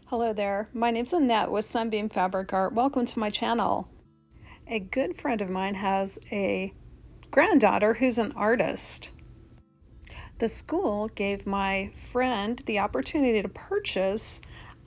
Hello there, my name's Annette with Sunbeam Fabric Art. Welcome to my channel. A good friend of mine has a granddaughter who's an artist. The school gave my friend the opportunity to purchase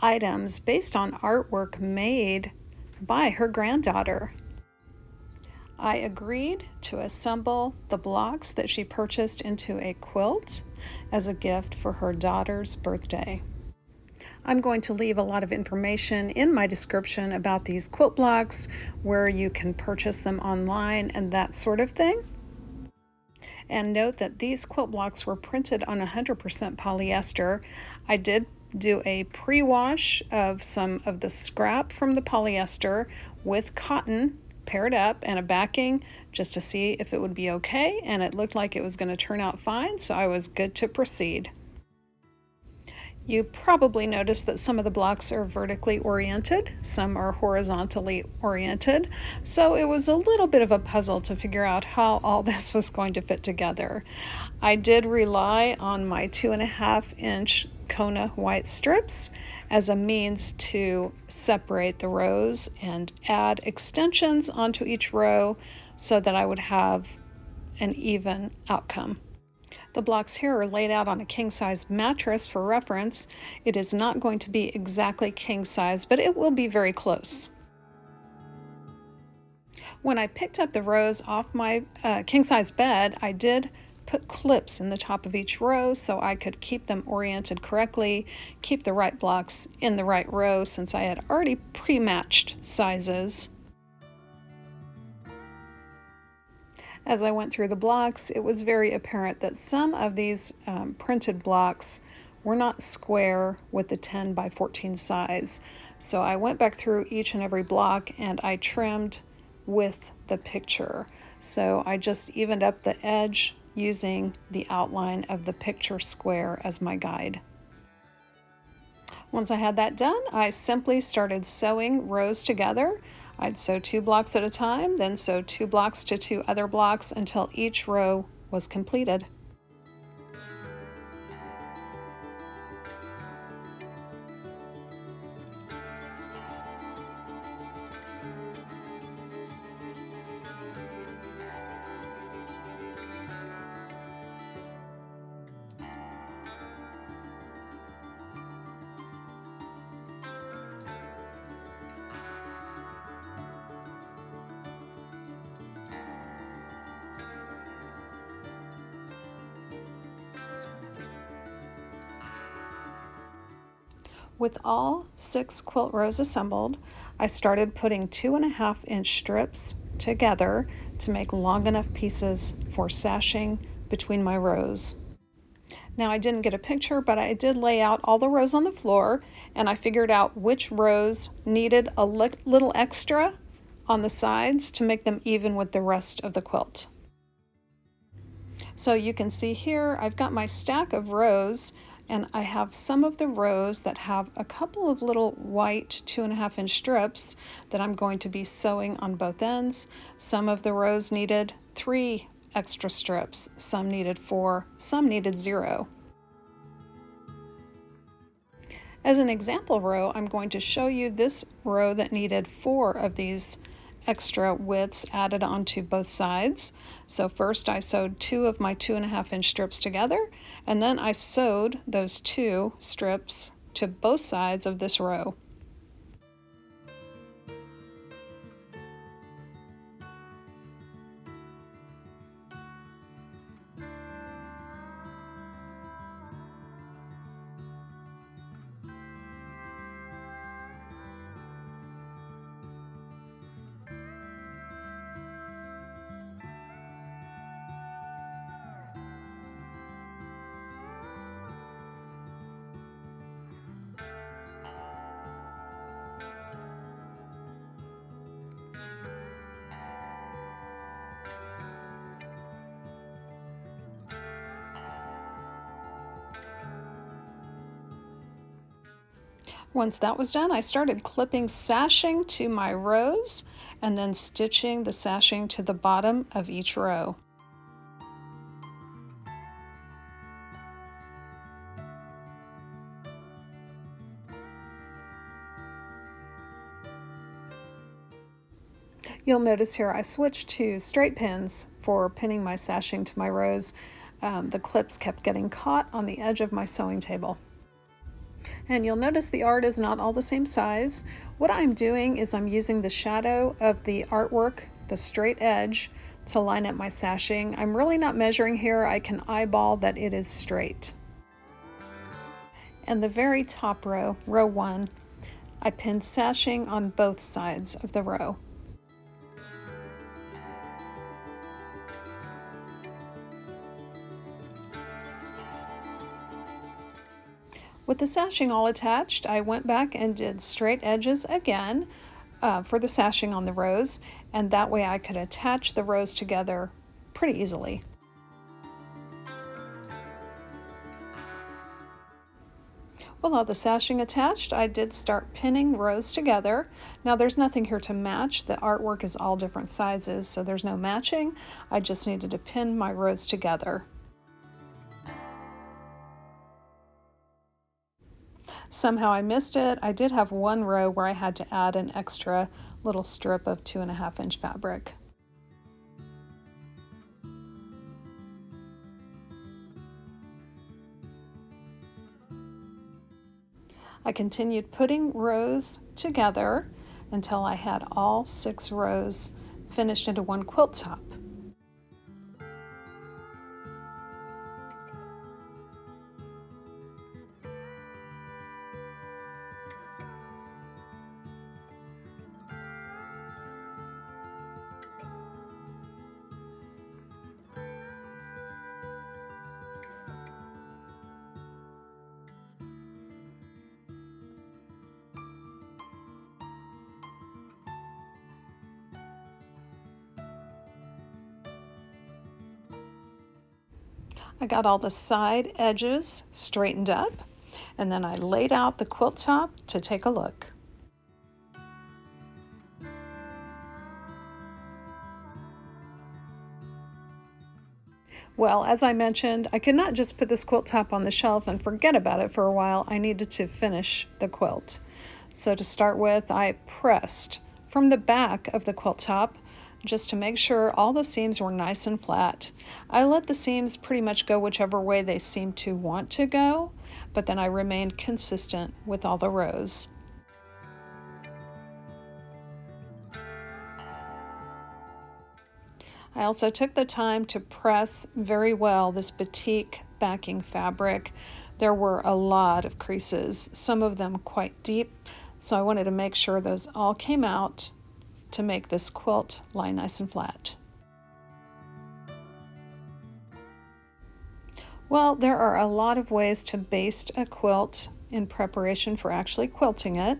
items based on artwork made by her granddaughter. I agreed to assemble the blocks that she purchased into a quilt as a gift for her daughter's birthday. I'm going to leave a lot of information in my description about these quilt blocks, where you can purchase them online and that sort of thing. And note that these quilt blocks were printed on 100% polyester. I did do a pre-wash of some of the scrap from the polyester with cotton paired up and a backing just to see if it would be okay, and it looked like it was going to turn out fine, so I was good to proceed. You probably noticed that some of the blocks are vertically oriented, some are horizontally oriented, so it was a little bit of a puzzle to figure out how all this was going to fit together. I did rely on my 2.5-inch Kona white strips as a means to separate the rows and add extensions onto each row so that I would have an even outcome. The blocks here are laid out on a king-size mattress for reference. It is not going to be exactly king-size, but it will be very close. When I picked up the rows off my king-size bed, I did put clips in the top of each row so I could keep them oriented correctly, keep the right blocks in the right row since I had already pre-matched sizes. As I went through the blocks, it was very apparent that some of these printed blocks were not square with the 10 by 14 size. So I went back through each and every block and I trimmed with the picture. So I just evened up the edge using the outline of the picture square as my guide. Once I had that done, I simply started sewing rows together. I'd sew 2 blocks at a time, then sew 2 blocks to 2 other blocks until each row was completed. With all 6 quilt rows assembled, I started putting 2.5-inch strips together to make long enough pieces for sashing between my rows. Now, I didn't get a picture, but I did lay out all the rows on the floor, and I figured out which rows needed a little extra on the sides to make them even with the rest of the quilt. So you can see here, I've got my stack of rows, and I have some of the rows that have a couple of little white 2.5-inch strips that I'm going to be sewing on both ends. Some of the rows needed 3 extra strips, some needed 4, some needed 0. As an example row, I'm going to show you this row that needed 4 of these extra widths added onto both sides. So first I sewed 2 of my 2.5-inch strips together, and then I sewed those 2 strips to both sides of this row. Once that was done, I started clipping sashing to my rows and then stitching the sashing to the bottom of each row. You'll notice here I switched to straight pins for pinning my sashing to my rows. The clips kept getting caught on the edge of my sewing table. And you'll notice the art is not all the same size. What I'm doing is I'm using the shadow of the artwork, the straight edge, to line up my sashing. I'm really not measuring here. I can eyeball that it is straight. And the very top row, row 1, I pinned sashing on both sides of the row. With the sashing all attached, I went back and did straight edges again for the sashing on the rows, and that way I could attach the rows together pretty easily. With all the sashing attached, I did start pinning rows together. Now there's nothing here to match. The artwork is all different sizes, so there's no matching. I just needed to pin my rows together. Somehow I missed it. I did have one row where I had to add an extra little strip of 2.5 inch fabric. I continued putting rows together until I had all 6 rows finished into one quilt top. I got all the side edges straightened up, and then I laid out the quilt top to take a look. Well, as I mentioned, I could not just put this quilt top on the shelf and forget about it for a while. I needed to finish the quilt. So to start with, I pressed from the back of the quilt top just to make sure all the seams were nice and flat. I let the seams pretty much go whichever way they seemed to want to go, but then I remained consistent with all the rows. I also took the time to press very well this batik backing fabric. There were a lot of creases, some of them quite deep, so I wanted to make sure those all came out to make this quilt lie nice and flat. Well, there are a lot of ways to baste a quilt in preparation for actually quilting it.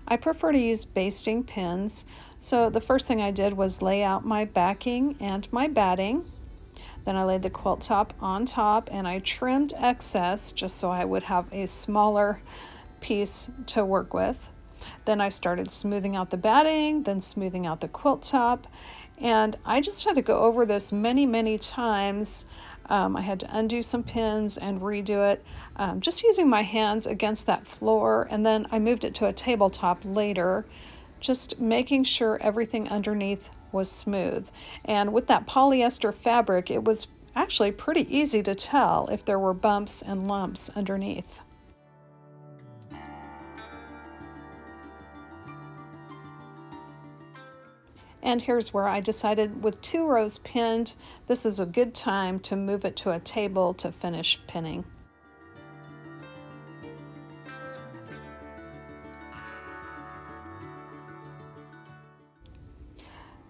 I prefer to use basting pins, so the first thing I did was lay out my backing and my batting. Then I laid the quilt top on top and I trimmed excess just so I would have a smaller piece to work with. Then I started smoothing out the batting, then smoothing out the quilt top, and I just had to go over this many times. I had to undo some pins and redo it, just using my hands against that floor, and then I moved it to a tabletop later, just making sure everything underneath was smooth. And with that polyester fabric, it was actually pretty easy to tell if there were bumps and lumps underneath. And here's where I decided with 2 rows pinned, this is a good time to move it to a table to finish pinning.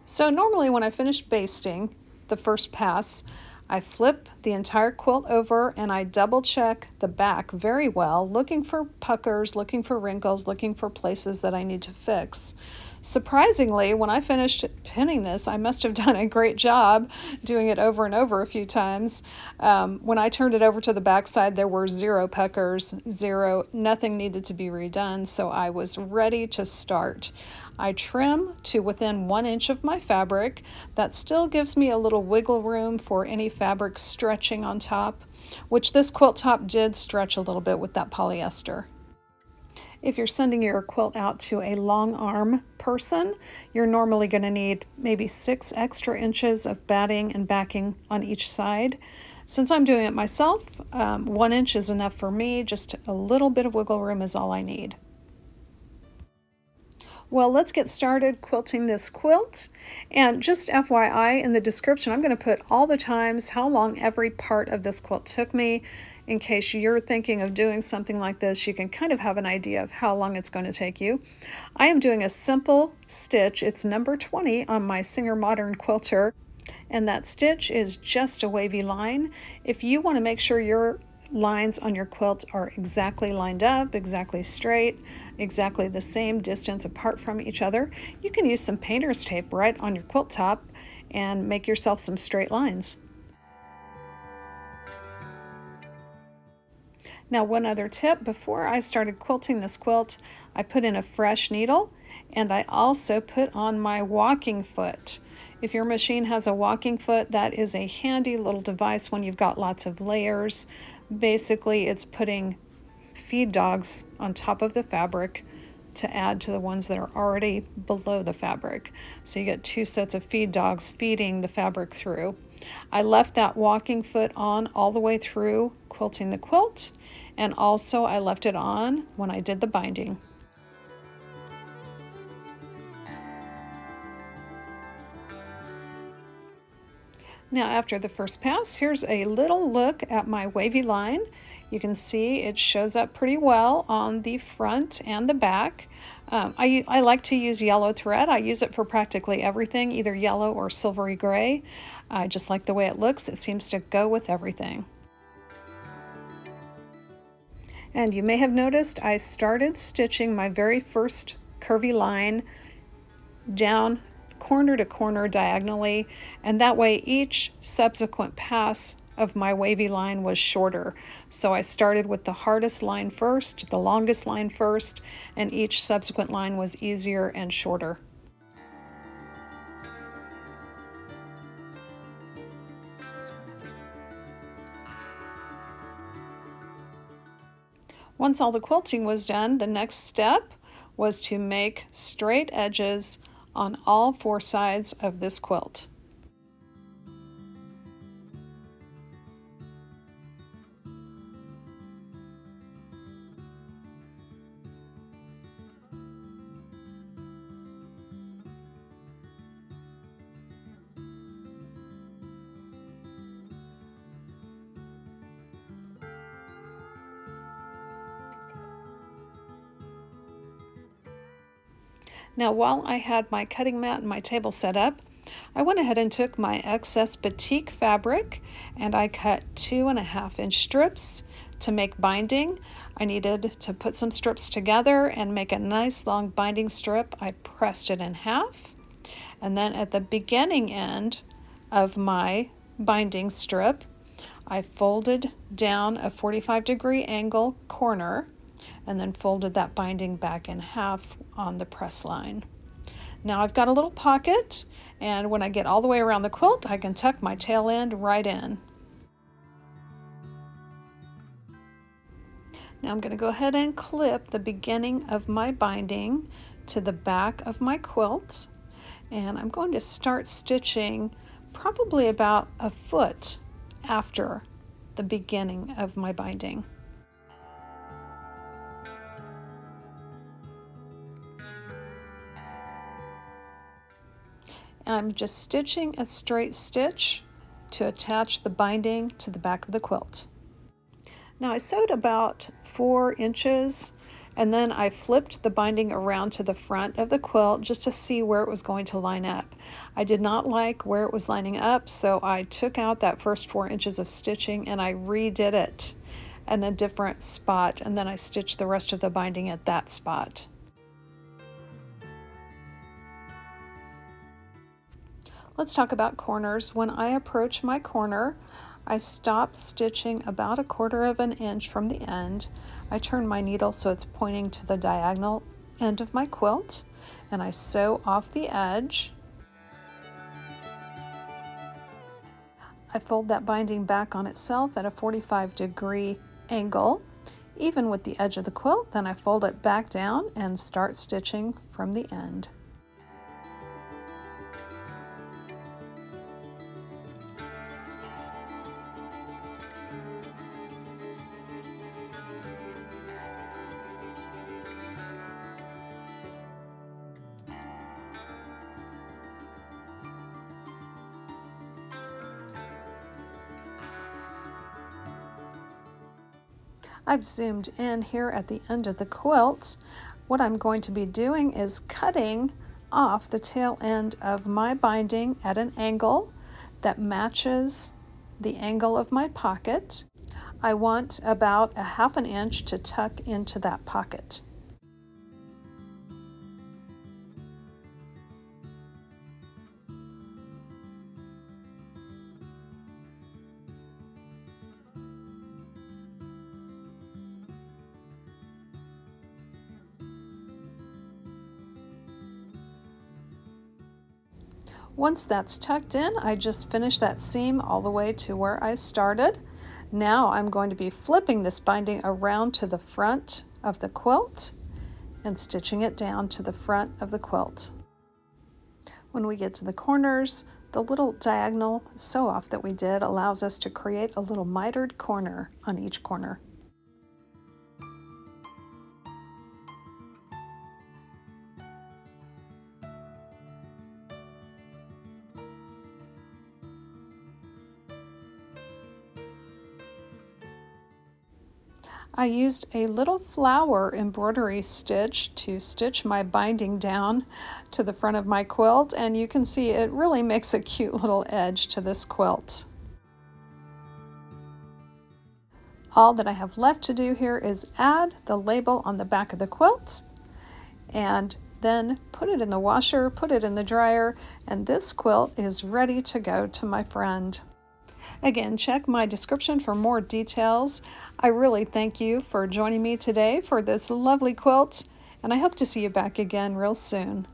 So normally when I finish basting the first pass, I flip the entire quilt over and I double check the back very well, looking for puckers, looking for wrinkles, looking for places that I need to fix. Surprisingly, when I finished pinning this, I must have done a great job doing it over and over a few times. When I turned it over to the back side, there were 0 puckers, 0, nothing needed to be redone, so I was ready to start. I trim to within 1 inch of my fabric. That still gives me a little wiggle room for any fabric stretching on top, which this quilt top did stretch a little bit with that polyester. If you're sending your quilt out to a long arm person, you're normally going to need maybe 6 extra inches of batting and backing on each side. Since I'm doing it myself, 1 inch is enough for me. Just a little bit of wiggle room is all I need. Well, let's get started quilting this quilt. And just FYI, in the description, I'm going to put all the times, how long every part of this quilt took me. In case you're thinking of doing something like this, you can kind of have an idea of how long it's going to take you. I am doing a simple stitch. It's number 20 on my Singer Modern Quilter. And that stitch is just a wavy line. If you want to make sure your lines on your quilt are exactly lined up, exactly straight, exactly the same distance apart from each other, you can use some painter's tape right on your quilt top and make yourself some straight lines. Now, one other tip, before I started quilting this quilt, I put in a fresh needle and I also put on my walking foot. If your machine has a walking foot, that is a handy little device when you've got lots of layers. Basically, it's putting feed dogs on top of the fabric to add to the ones that are already below the fabric. So you get 2 sets of feed dogs feeding the fabric through. I left that walking foot on all the way through quilting the quilt, and also I left it on when I did the binding. Now, after the first pass, here's a little look at my wavy line. You can see it shows up pretty well on the front and the back. I like to use yellow thread. I use it for practically everything, either yellow or silvery gray. I just like the way it looks. It seems to go with everything. And you may have noticed I started stitching my very first curvy line down corner to corner diagonally, and that way each subsequent pass of my wavy line was shorter. So I started with the hardest line first, the longest line first, and each subsequent line was easier and shorter. Once all the quilting was done, the next step was to make straight edges on all 4 sides of this quilt. Now, while I had my cutting mat and my table set up, I went ahead and took my excess batik fabric and I cut 2.5-inch strips to make binding. I needed to put some strips together and make a nice long binding strip. I pressed it in half, and then at the beginning end of my binding strip, I folded down a 45-degree angle corner and then folded that binding back in half on the press line. Now I've got a little pocket, and when I get all the way around the quilt, I can tuck my tail end right in. Now I'm going to go ahead and clip the beginning of my binding to the back of my quilt, and I'm going to start stitching probably about a foot after the beginning of my binding. And I'm just stitching a straight stitch to attach the binding to the back of the quilt. Now I sewed about 4 inches, and then I flipped the binding around to the front of the quilt just to see where it was going to line up. I did not like where it was lining up, so I took out that first 4 inches of stitching and I redid it in a different spot, and then I stitched the rest of the binding at that spot. Let's talk about corners. When I approach my corner, I stop stitching about 1/4 inch from the end. I turn my needle so it's pointing to the diagonal end of my quilt, and I sew off the edge. I fold that binding back on itself at a 45-degree angle, even with the edge of the quilt. Then I fold it back down and start stitching from the end. I've zoomed in here at the end of the quilt. What I'm going to be doing is cutting off the tail end of my binding at an angle that matches the angle of my pocket. I want about 1/2 inch to tuck into that pocket. Once that's tucked in, I just finish that seam all the way to where I started. Now I'm going to be flipping this binding around to the front of the quilt and stitching it down to the front of the quilt. When we get to the corners, the little diagonal sew-off that we did allows us to create a little mitered corner on each corner. I used a little flower embroidery stitch to stitch my binding down to the front of my quilt, and you can see it really makes a cute little edge to this quilt. All that I have left to do here is add the label on the back of the quilt and then put it in the washer, put it in the dryer, and this quilt is ready to go to my friend. Again, check my description for more details. I really thank you for joining me today for this lovely quilt, and I hope to see you back again real soon.